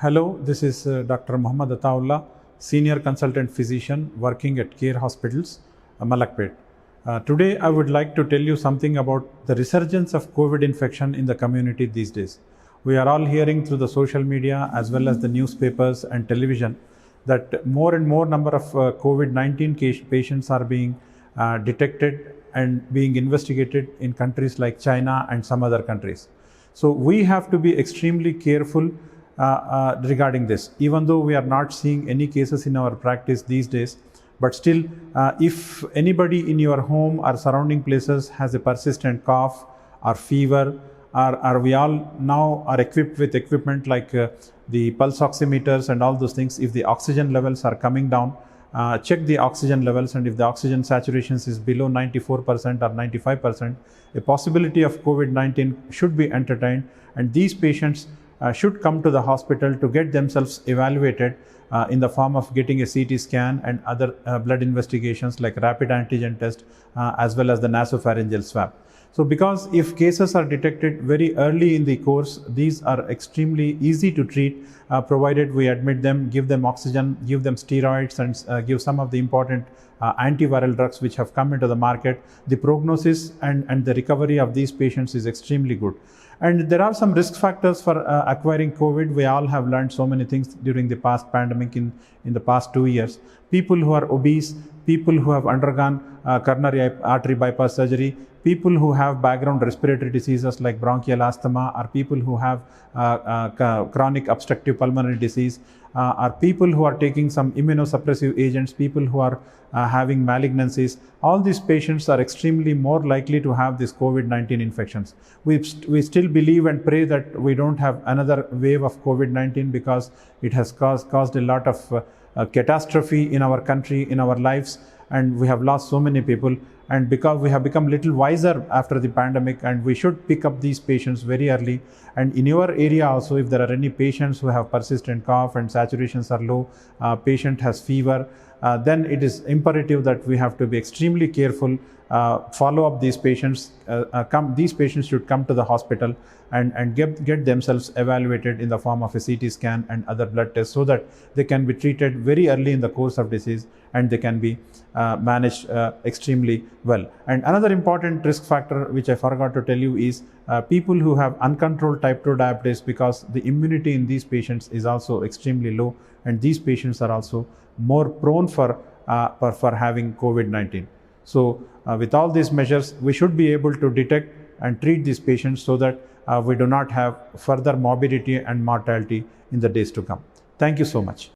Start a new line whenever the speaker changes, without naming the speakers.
Hello, this is Dr. Muhammad Athaulla, Senior Consultant Physician working at Care Hospitals, Malakpet. Today, I would like to tell you something about the resurgence of COVID infection in the community these days. We are all hearing through the social media as well as the newspapers and television that more and more number of COVID-19 patients are being detected and being investigated in countries like China and some other countries. So we have to be extremely careful regarding this, even though we are not seeing any cases in our practice these days. But still, if anybody in your home or surrounding places has a persistent cough or fever, or we all now are equipped with equipment like the pulse oximeters and all those things, if the oxygen levels are coming down, check the oxygen levels, and if the oxygen saturations is below 94% or 95%, a possibility of COVID-19 should be entertained, and these patients should come to the hospital to get themselves evaluated in the form of getting a CT scan and other blood investigations like rapid antigen test as well as the nasopharyngeal swab. So because if cases are detected very early in the course, these are extremely easy to treat, provided we admit them, give them oxygen, give them steroids, and give some of the important antiviral drugs which have come into the market. The prognosis and the recovery of these patients is extremely good. And there are some risk factors for acquiring COVID. We all have learned so many things during the past pandemic in the past 2 years. People who are obese, people who have undergone coronary artery bypass surgery, people who have background respiratory diseases like bronchial asthma, or people who have chronic obstructive pulmonary disease, or people who are taking some immunosuppressive agents, people who are having malignancies. All these patients are extremely more likely to have this COVID-19 infections. We still believe and pray that we don't have another wave of COVID-19, because it has caused a lot of catastrophe in our country, in our lives, and we have lost so many people. And because we have become little wiser after the pandemic, and we should pick up these patients very early. And in your area also, if there are any patients who have persistent cough and saturations are low, patient has fever, then it is imperative that we have to be extremely careful, follow up these patients. These patients should come to the hospital and get themselves evaluated in the form of a CT scan and other blood tests, so that they can be treated very early in the course of disease, and they can be managed extremely well. And another important risk factor which I forgot to tell you is people who have uncontrolled type 2 diabetes, because the immunity in these patients is also extremely low, and these patients are also more prone for having COVID-19. So with all these measures, we should be able to detect and treat these patients, so that we do not have further morbidity and mortality in the days to come. Thank you so much.